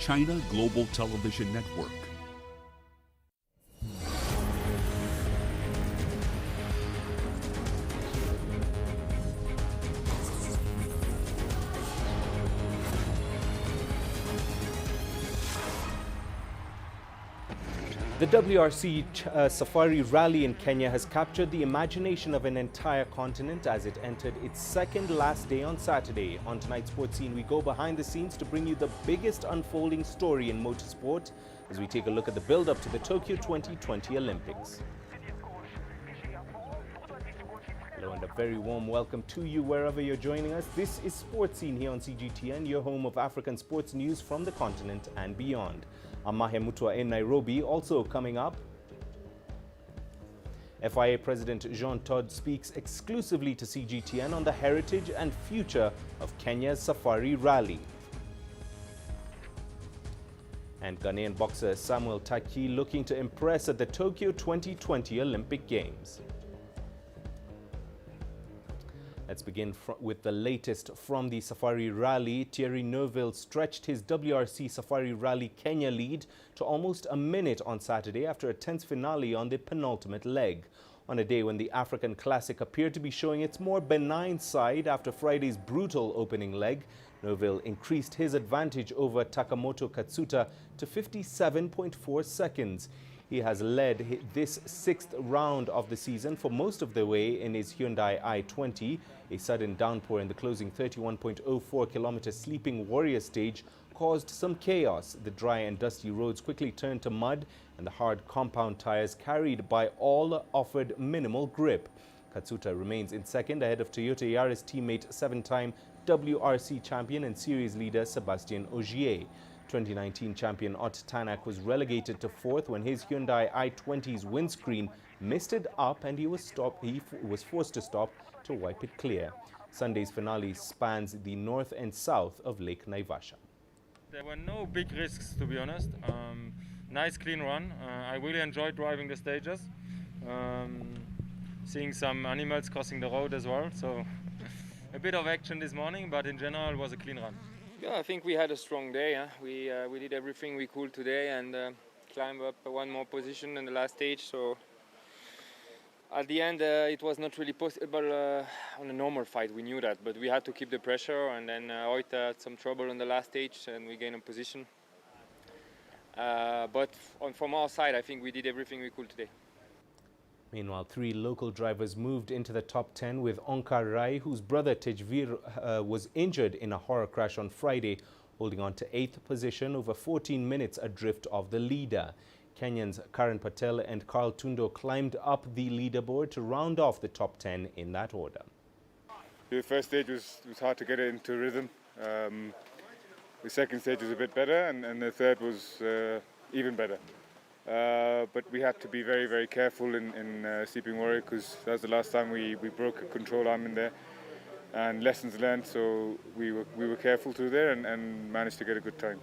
China Global Television Network. The WRC Safari Rally in Kenya has captured the imagination of an entire continent as it entered its second last day on Saturday. On tonight's Sports Scene, we go behind the scenes to bring you the biggest unfolding story in motorsport as we take a look at the build-up to the Tokyo 2020 Olympics. Hello and a very warm welcome to you wherever you're joining us. This is Sports Scene here on CGTN, your home of African sports news from the continent and beyond. I'm Mahia Mutua in Nairobi. Also coming up, FIA President Jean Todt speaks exclusively to CGTN on the heritage and future of Kenya's Safari Rally. And Ghanaian boxer Samuel Taki looking to impress at the Tokyo 2020 Olympic Games. Let's begin with the latest from the Safari Rally. Thierry Neuville stretched his WRC Safari Rally Kenya lead to almost a minute on Saturday after a tense finale on the penultimate leg. On a day when the African Classic appeared to be showing its more benign side after Friday's brutal opening leg, Neuville increased his advantage over Takamoto Katsuta to 57.4 seconds. He has led this sixth round of the season for most of the way in his Hyundai i20. A sudden downpour in the closing 31.04-kilometer Sleeping Warrior stage caused some chaos. The dry and dusty roads quickly turned to mud, and the hard compound tires carried by all offered minimal grip. Katsuta remains in second ahead of Toyota Yaris teammate, seven-time WRC champion and series leader Sébastien Ogier. 2019 champion Ott Tanak was relegated to fourth when his Hyundai i20's windscreen misted up and he was forced to stop to wipe it clear. Sunday's finale spans the north and south of Lake Naivasha. There were no big risks, to be honest. Nice clean run. I really enjoyed driving the stages. Seeing some animals crossing the road as well. So a bit of action this morning, but in general it was a clean run. Yeah, I think we had a strong day. Huh? We did everything we could today and climbed up one more position in the last stage. So at the end, it was not really possible on a normal fight. We knew that, but we had to keep the pressure. And then Oit had some trouble on the last stage, and we gained a position. But from our side, I think we did everything we could today. Meanwhile, three local drivers moved into the top 10 with Onkar Rai, whose brother Tejveer was injured in a horror crash on Friday, holding on to 8th position over 14 minutes adrift of the leader. Kenyans Karan Patel and Carl Tundo climbed up the leaderboard to round off the top 10 in that order. The first stage was hard to get it into rhythm. The second stage was a bit better, and the third was even better. But we had to be very, very careful in Sleeping Warrior because that was the last time we broke a control arm in there. And lessons learned, so we were careful through there and managed to get a good time.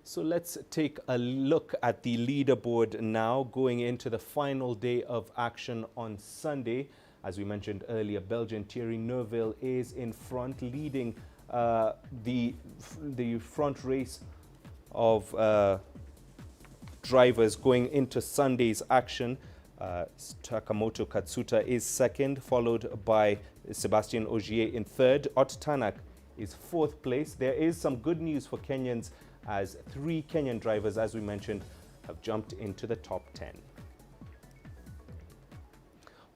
So let's take a look at the leaderboard now, going into the final day of action on Sunday. As we mentioned earlier, Belgian Thierry Neuville is in front, leading the front race of drivers going into Sunday's action. Takamoto Katsuta is second, followed by Sébastien Ogier in third. Ott Tanak is fourth place. There is some good news for Kenyans as three Kenyan drivers, as we mentioned, have jumped into the top 10.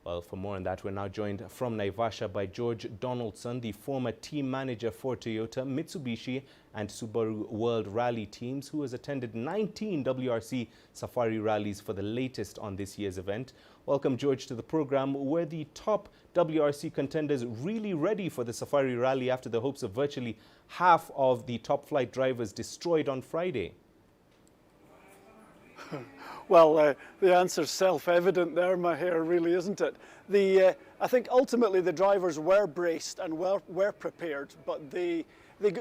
Well, for more on that, we're now joined from Naivasha by George Donaldson, the former team manager for Toyota, Mitsubishi and Subaru World Rally teams, who has attended 19 WRC Safari rallies for the latest on this year's event. Welcome, George, to the program. Were the top WRC contenders really ready for the Safari Rally after the hopes of virtually half of the top flight drivers destroyed on Friday? Well, the answer's self-evident there, Mahia, really, isn't it? I think ultimately the drivers were braced and were prepared, but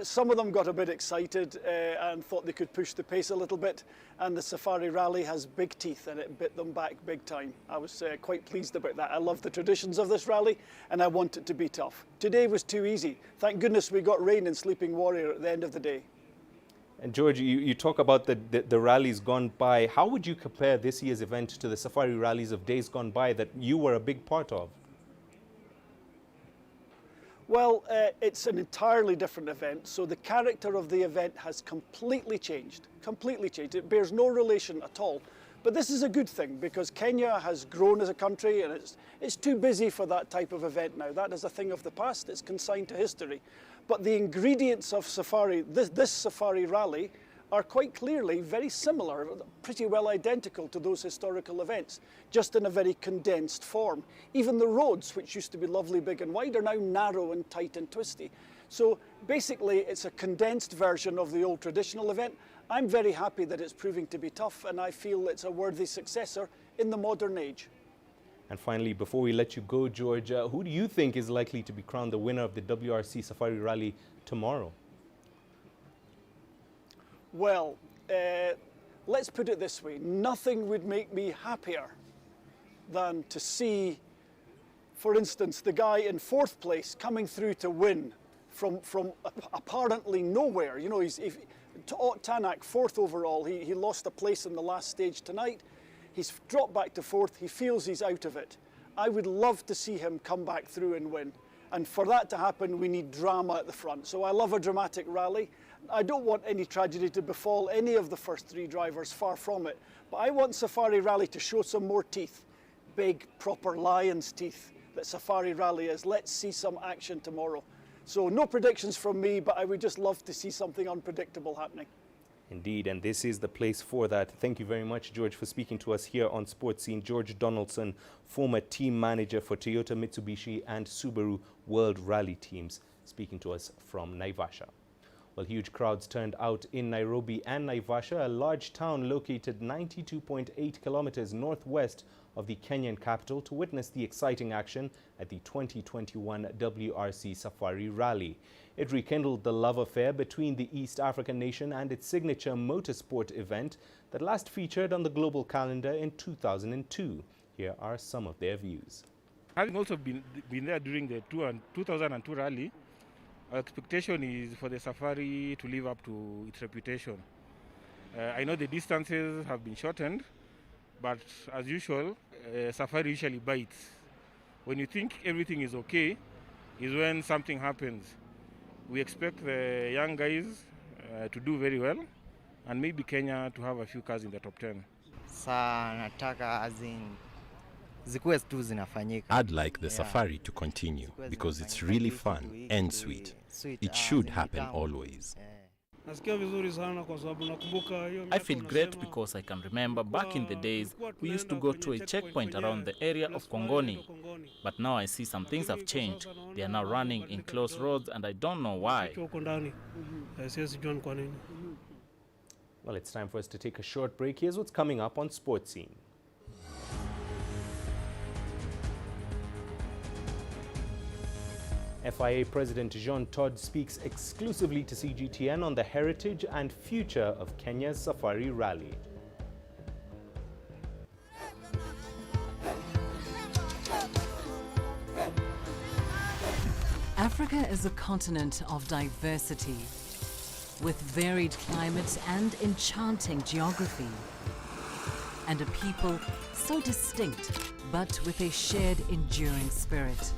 some of them got a bit excited and thought they could push the pace a little bit, and the Safari Rally has big teeth and it bit them back big time. I was quite pleased about that. I love the traditions of this rally and I want it to be tough. Today was too easy. Thank goodness we got rain in Sleeping Warrior at the end of the day. And George, you talk about the rallies gone by. How would you compare this year's event to the safari rallies of days gone by that you were a big part of? Well, it's an entirely different event, so the character of the event has completely changed. Completely changed. It bears no relation at all. But this is a good thing because Kenya has grown as a country and it's too busy for that type of event now. That is a thing of the past. It's consigned to history. But the ingredients of safari, this safari rally, are quite clearly very similar, pretty well identical to those historical events, just in a very condensed form. Even the roads, which used to be lovely, big and wide, are now narrow and tight and twisty. So basically, it's a condensed version of the old traditional event. I'm very happy that it's proving to be tough, and I feel it's a worthy successor in the modern age. And finally, before we let you go, George, who do you think is likely to be crowned the winner of the WRC Safari Rally tomorrow? Well, let's put it this way. Nothing would make me happier than to see, for instance, the guy in fourth place coming through to win from apparently nowhere. You know, Tanak, fourth overall. He lost a place in the last stage tonight. He's dropped back to fourth. He feels he's out of it. I would love to see him come back through and win. And for that to happen, we need drama at the front. So I love a dramatic rally. I don't want any tragedy to befall any of the first three drivers, far from it. But I want Safari Rally to show some more teeth, big, proper lion's teeth that Safari Rally is. Let's see some action tomorrow. So no predictions from me, but I would just love to see something unpredictable happening. Indeed, and this is the place for that. Thank you very much, George, for speaking to us here on Sports Scene. George Donaldson, former team manager for Toyota, Mitsubishi and Subaru World Rally teams, speaking to us from Naivasha. Well, huge crowds turned out in Nairobi and Naivasha, a large town located 92.8 kilometers northwest of the Kenyan capital, to witness the exciting action at the 2021 WRC Safari Rally. It rekindled the love affair between the East African nation and its signature motorsport event that last featured on the global calendar in 2002. Here are some of their views. Having also been there during the 2002 rally, our expectation is for the safari to live up to its reputation. I know the distances have been shortened, but as usual, safari usually bites. When you think everything is okay, is when something happens. We expect the young guys to do very well, and maybe Kenya to have a few cars in the top 10. I'd like the safari to continue because it's really fun and sweet. It should happen always. I feel great because I can remember back in the days we used to go to a checkpoint around the area of Kongoni. But now I see some things have changed. They are now running in close roads and I don't know why. Well, it's time for us to take a short break. Here's what's coming up on Sports Scene. FIA President Jean Todt speaks exclusively to CGTN on the heritage and future of Kenya's Safari Rally. Africa is a continent of diversity, with varied climate and enchanting geography, and a people so distinct, but with a shared enduring spirit.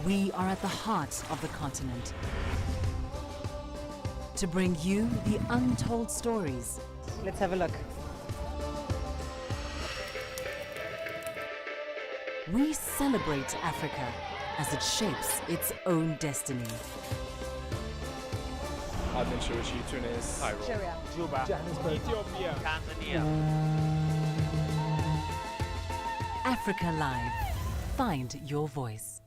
We are at the heart of the continent to bring you the untold stories. Let's have a look. We celebrate Africa as it shapes its own destiny. Tunis, Syria, Juba, Johannesburg, Ethiopia, Tanzania. Africa Live. Find your voice.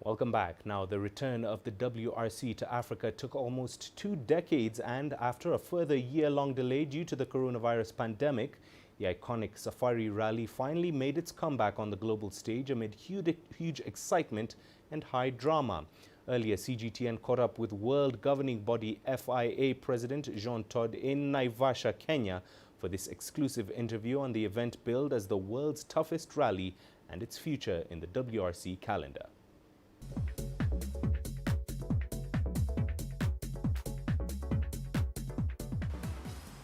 Welcome back. Now, the return of the WRC to Africa took almost 2 decades, and after a further year-long delay due to the coronavirus pandemic, the iconic Safari Rally finally made its comeback on the global stage amid huge excitement and high drama. Earlier, CGTN caught up with World Governing Body FIA President Jean Todt in Naivasha, Kenya, for this exclusive interview on the event billed as the world's toughest rally and its future in the WRC calendar.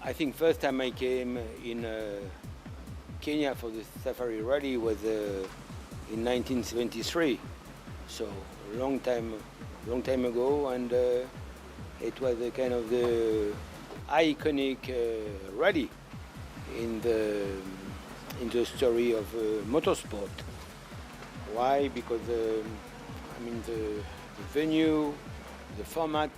I think first time I came in Kenya for the Safari Rally was in 1973, so a long time ago, and it was a kind of the iconic rally in the story of motorsport. Why? Because the venue, the format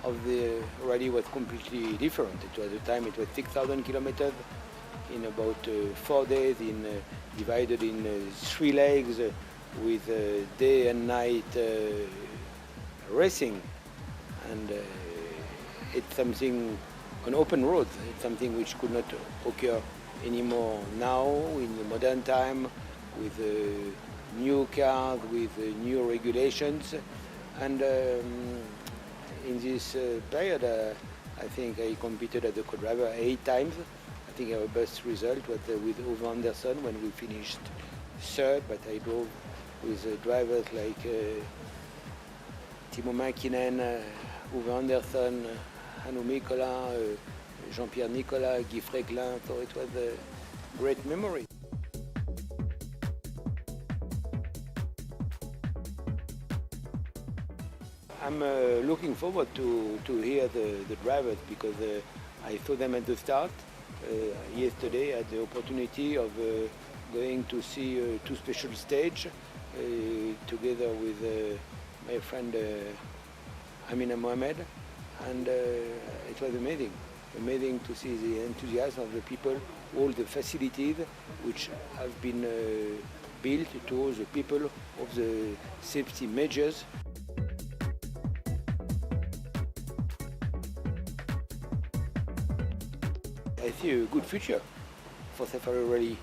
of the rally was completely different. It was at the time it was 6,000 kilometers in about 4 days, divided in 3 legs with day and night racing, and it's something on open roads. It's something which could not occur anymore now in the modern time with new cars, with new regulations, and in this period, I think I competed as a co-driver 8 times. I think our best result was with Ove Anderson when we finished 3rd, but I drove with drivers like Timo Mäkinen, Ove Anderson, Hannu Mikkola, Jean-Pierre Nicolas, Guy Fréquelin, so it was a great memory. I'm looking forward to hear the drivers, because I saw them at the start. Yesterday I had the opportunity of going to see 2 special stages together with my friend Amina Mohamed, and it was amazing to see the enthusiasm of the people, all the facilities which have been built to all the people of the safety measures. I see a good future for Safari Rally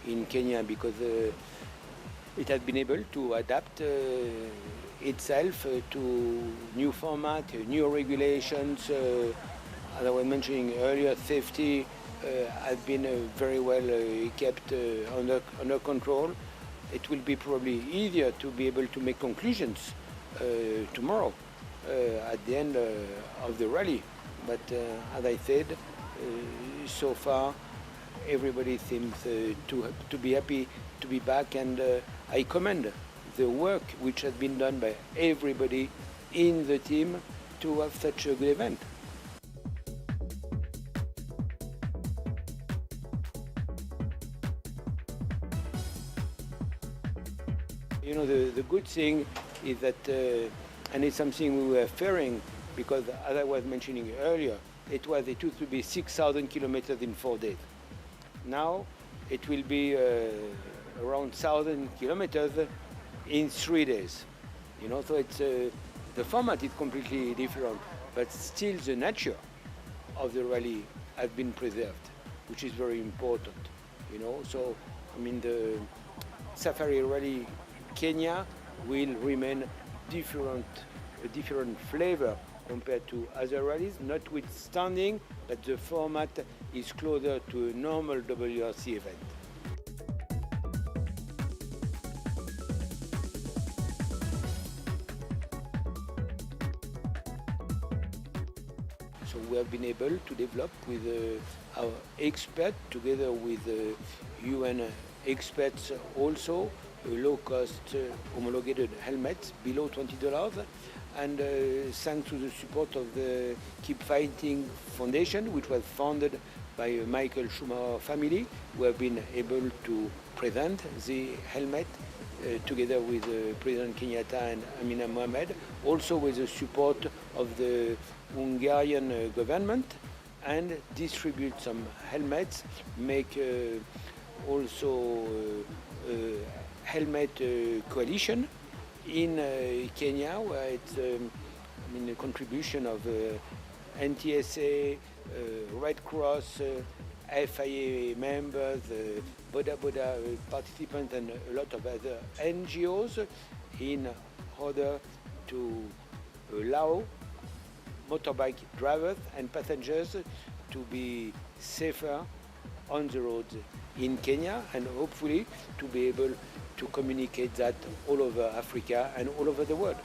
in Kenya, because it has been able to adapt itself to new format, new regulations. As I was mentioning earlier, safety has been very well kept under control. It will be probably easier to be able to make conclusions tomorrow at the end of the rally. But as I said, so far everybody seems to be happy to be back, and I commend the work which has been done by everybody in the team to have such a good event. You know, the good thing is that, and it's something we were fearing, because as I was mentioning earlier, it used to be 6,000 kilometers in 4 days. Now it will be around 1,000 kilometers in 3 days. You know, so it's the format is completely different, but still the nature of the rally has been preserved, which is very important. You know, so I mean the Safari Rally Kenya will remain a different flavor compared to other rallies, notwithstanding that the format is closer to a normal WRC event. So we have been able to develop with our experts, together with UN experts also, low-cost homologated helmets below $20. And thanks to the support of the Keep Fighting Foundation, which was founded by Michael Schumacher family, we have been able to present the helmet together with President Kenyatta and Amina Mohamed, also with the support of the Hungarian government, and distribute some helmets, make also helmet coalition in Kenya, where it's a contribution of NTSA, Red Cross, FIA members, Boda Boda participants, and a lot of other NGOs, in order to allow motorbike drivers and passengers to be safer on the road in Kenya, and hopefully to be able to communicate that all over Africa and all over the world.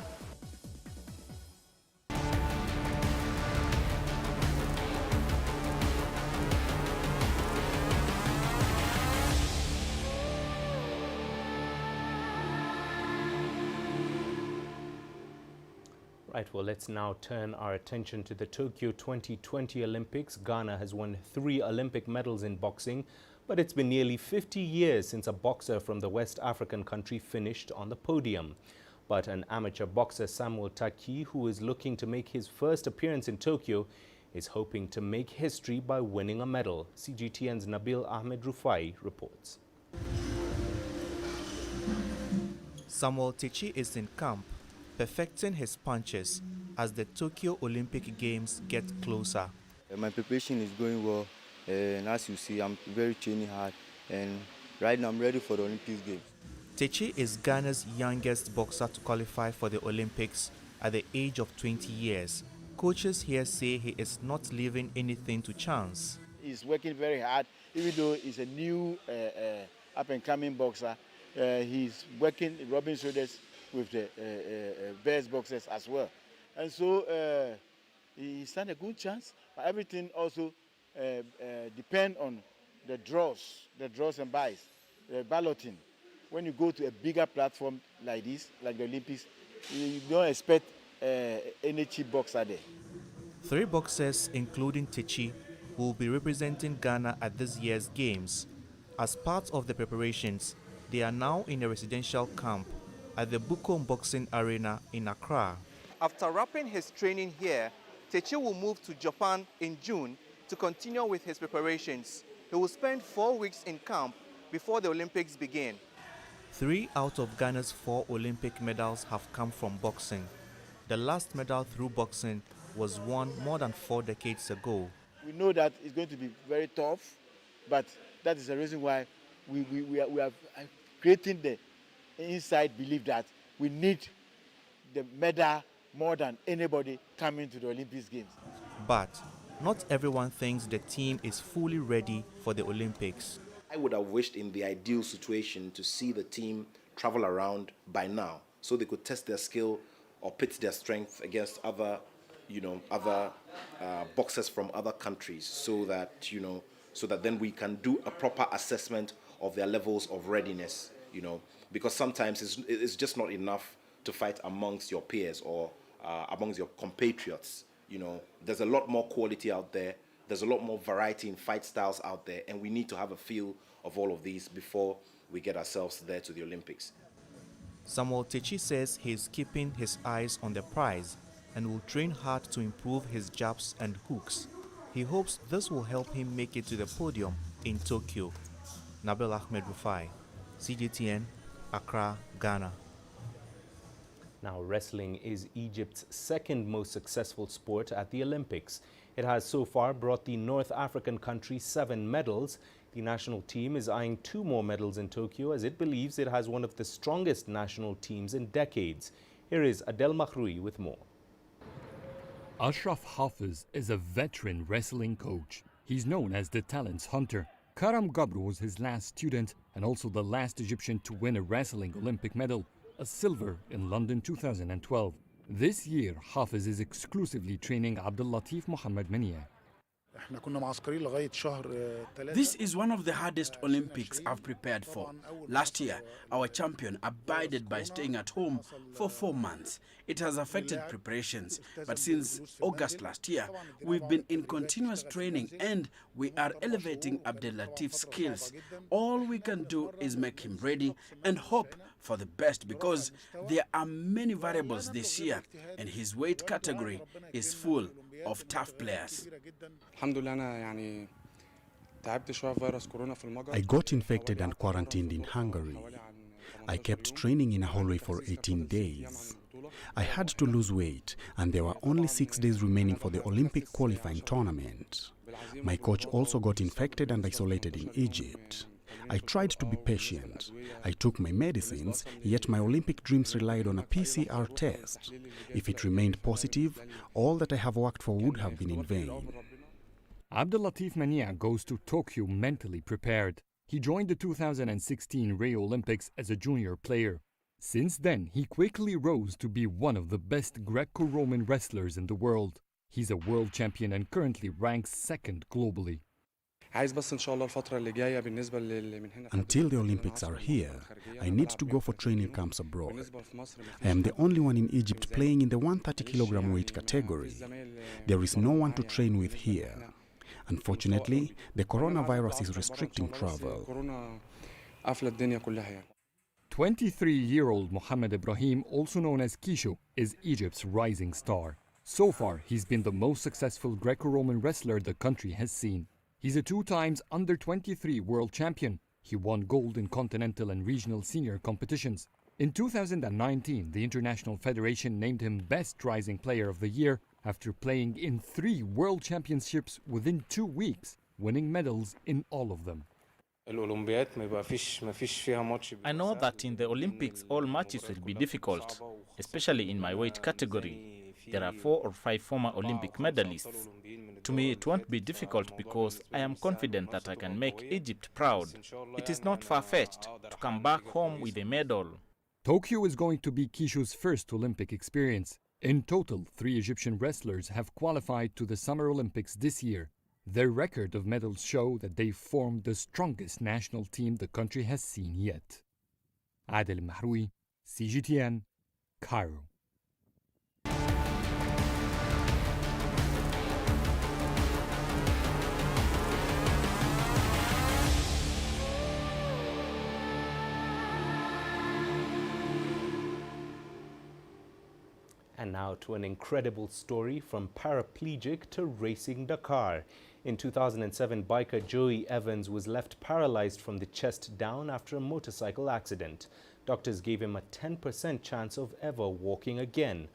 Right, well, let's now turn our attention to the Tokyo 2020 Olympics. Ghana has won 3 Olympic medals in boxing, but it's been nearly 50 years since a boxer from the West African country finished on the podium. But an amateur boxer, Samuel Taki, who is looking to make his first appearance in Tokyo, is hoping to make history by winning a medal. CGTN's Nabil Ahmed Rufai reports. Samuel Taki is in camp, perfecting his punches as the Tokyo Olympic Games get closer. My preparation is going well, and as you see, I'm very training hard, and right now I'm ready for the Olympic Games. Techi is Ghana's youngest boxer to qualify for the Olympics at the age of 20 years. Coaches here say he is not leaving anything to chance. He's working very hard, even though he's a new up-and-coming boxer. He's working, rubbing shoulders with the best boxers as well. And so he stands a good chance, but everything also depends on the draws and buys, the balloting. When you go to a bigger platform like this, like the Olympics, you don't expect any cheap boxer there. 3 boxers, including Techi, will be representing Ghana at this year's Games. As part of the preparations, they are now in a residential camp at the Bukom Boxing Arena in Accra. After wrapping his training here, Techi will move to Japan in June to continue with his preparations. He will spend 4 weeks in camp before the Olympics begin. 3 out of Ghana's 4 Olympic medals have come from boxing. The last medal through boxing was won more than 4 decades ago. We know that it's going to be very tough, but that is the reason why we are creating the inside belief that we need the medal more than anybody coming to the Olympics Games. But not everyone thinks the team is fully ready for the Olympics. I would have wished in the ideal situation to see the team travel around by now so they could test their skill or pit their strength against other boxers from other countries so that then we can do a proper assessment of their levels of readiness, because sometimes it's just not enough to fight amongst your peers or amongst your compatriots. There's a lot more quality out there. There's a lot more variety in fight styles out there, and we need to have a feel of all of these before we get ourselves there to the Olympics. Samuel Techi says he's keeping his eyes on the prize and will train hard to improve his jabs and hooks. He hopes this will help him make it to the podium in Tokyo. Nabil Ahmed Rufai, CGTN, Accra, Ghana. Now, wrestling is Egypt's second most successful sport at the Olympics. It has so far brought the North African country 7 medals. The national team is eyeing 2 more medals in Tokyo as it believes it has one of the strongest national teams in decades. Here is Adel Makhroui with more. Ashraf Hafiz is a veteran wrestling coach. He's known as the talents hunter. Karam Gabru was his last student and also the last Egyptian to win a wrestling Olympic medal, a silver in London 2012. This year, Hafiz is exclusively training Abdul Latif Mohammed Mania. This is one of the hardest Olympics I've prepared for. Last year, our champion abided by staying at home for 4 months. It has affected preparations, but since August last year, we've been in continuous training and we are elevating Abdel Latif's skills. All we can do is make him ready and hope for the best because there are many variables this year and his weight category is full of tough players. I got infected and quarantined in Hungary. I kept training in a hallway for 18 days. I had to lose weight and there were only 6 days remaining for the Olympic qualifying tournament. My coach also got infected and isolated in Egypt. I tried to be patient. I took my medicines, yet my Olympic dreams relied on a PCR test. If it remained positive, all that I have worked for would have been in vain. Abdulatif Mania goes to Tokyo mentally prepared. He joined the 2016 Rio Olympics as a junior player. Since then, he quickly rose to be one of the best Greco-Roman wrestlers in the world. He's a world champion and currently ranks second globally. Until the Olympics are here, I need to go for training camps abroad. I am the only one in Egypt playing in the 130-kilogram weight category. There is no one to train with here. Unfortunately, the coronavirus is restricting travel. 23-year-old Mohamed Ibrahim, also known as Kisho, is Egypt's rising star. So far, he's been the most successful Greco-Roman wrestler the country has seen. He's a 2-time under-23 world champion. He won gold in continental and regional senior competitions. In 2019, the International Federation named him Best Rising Player of the Year after playing in 3 world championships within 2 weeks, winning medals in all of them. I know that in the Olympics all matches will be difficult, especially in my weight category. There are 4 or 5 former Olympic medalists. To me, it won't be difficult because I am confident that I can make Egypt proud. It is not far-fetched to come back home with a medal. Tokyo is going to be Kisho's first Olympic experience. In total, 3 Egyptian wrestlers have qualified to the Summer Olympics this year. Their record of medals show that they formed the strongest national team the country has seen yet. Adel Mahroui, CGTN, Cairo. And now to an incredible story from paraplegic to racing Dakar. In 2007, biker Joey Evans was left paralyzed from the chest down after a motorcycle accident. Doctors gave him a 10% chance of ever walking again.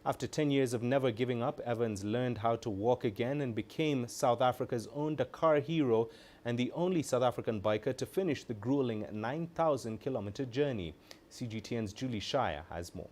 After 10 years of never giving up, Evans learned how to walk again and became South Africa's own Dakar hero and the only South African biker to finish the grueling 9,000-kilometer journey. CGTN's Julie Shire has more.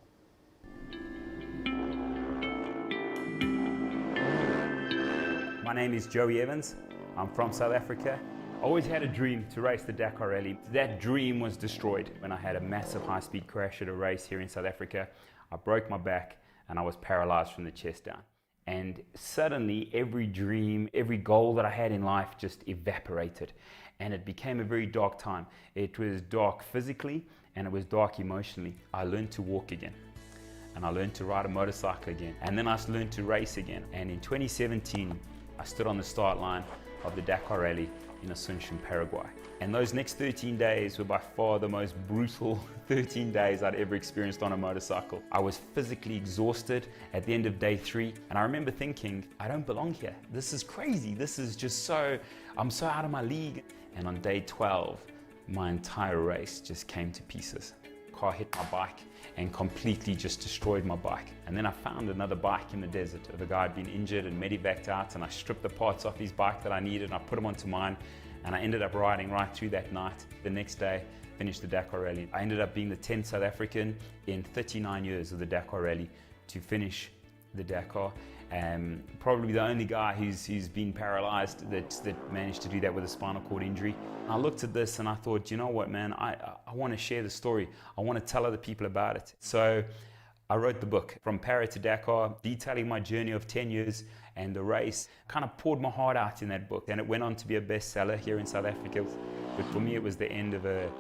My name is Joey Evans. I'm from South Africa. I always had a dream to race the Dakar Rally. That dream was destroyed when I had a massive high-speed crash at a race here in South Africa. I broke my back and I was paralyzed from the chest down. And suddenly every dream, every goal that I had in life just evaporated. And it became a very dark time. It was dark physically and it was dark emotionally. I learned to walk again. And I learned to ride a motorcycle again. And then I learned to race again. And in 2017, I stood on the start line of the Dakar Rally in Asunción, Paraguay. And those next 13 days were by far the most brutal 13 days I'd ever experienced on a motorcycle. I was physically exhausted at the end of day 3. And I remember thinking, I don't belong here. This is crazy. This is just I'm so out of my league. And on day 12, my entire race just came to pieces. Car hit my bike and completely just destroyed my bike. And then I found another bike in the desert. The guy had been injured and medevaced out, and I stripped the parts off his bike that I needed and I put them onto mine, and I ended up riding right through that night. The next day, finished the Dakar Rally. I ended up being the 10th South African in 39 years of the Dakar Rally to finish the Dakar. Probably the only guy who's been paralyzed that managed to do that with a spinal cord injury. I looked at this and I thought, you know what, man, I want to share the story. I want to tell other people about it. So I wrote the book, From Para to Dakar, detailing my journey of 10 years and the race. Kind of poured my heart out in that book, and it went on to be a bestseller here in South Africa. But for me, it was the end of a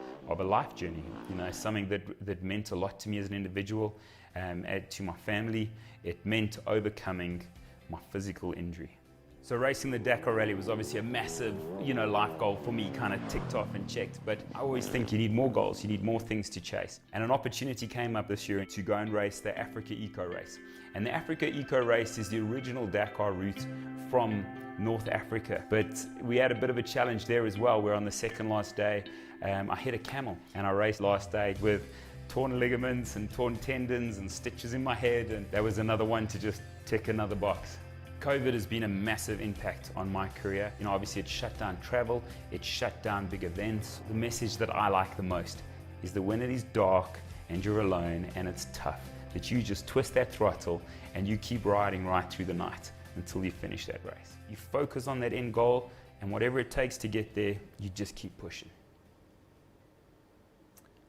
life journey, you know, something that meant a lot to me as an individual, to my family. It meant overcoming my physical injury. So racing the Dakar Rally was obviously a massive, life goal for me, kind of ticked off and checked. But I always think you need more goals, you need more things to chase. And an opportunity came up this year to go and race the Africa Eco Race. And the Africa Eco Race is the original Dakar route from North Africa. But we had a bit of a challenge there as well, where on the second last day, I hit a camel. And I raced last day with torn ligaments and torn tendons and stitches in my head. And that was another one to just tick another box. COVID has been a massive impact on my career. Obviously it shut down travel, it shut down big events. The message that I like the most is that when it is dark and you're alone and it's tough, that you just twist that throttle and you keep riding right through the night. until you finish that race. You focus on that end goal, and whatever it takes to get there, you just keep pushing.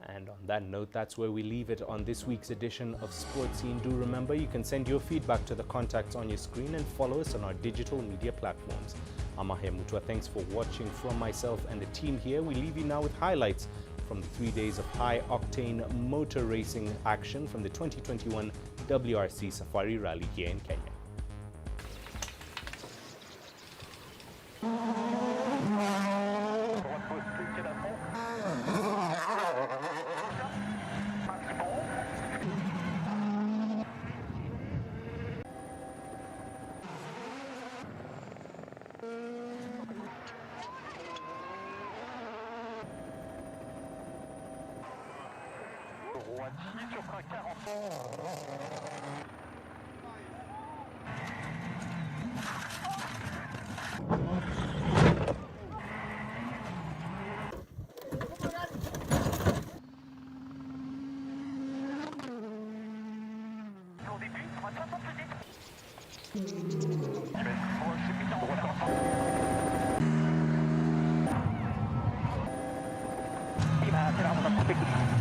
And on that note, that's where we leave it on this week's edition of Sports Scene. Do remember, you can send your feedback to the contacts on your screen and follow us on our digital media platforms. I'm Mahia Mutua. Thanks for watching from myself and the team here. We leave you now with highlights from the 3 days of high-octane motor racing action from the 2021 WRC Safari Rally here in Kenya.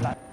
Là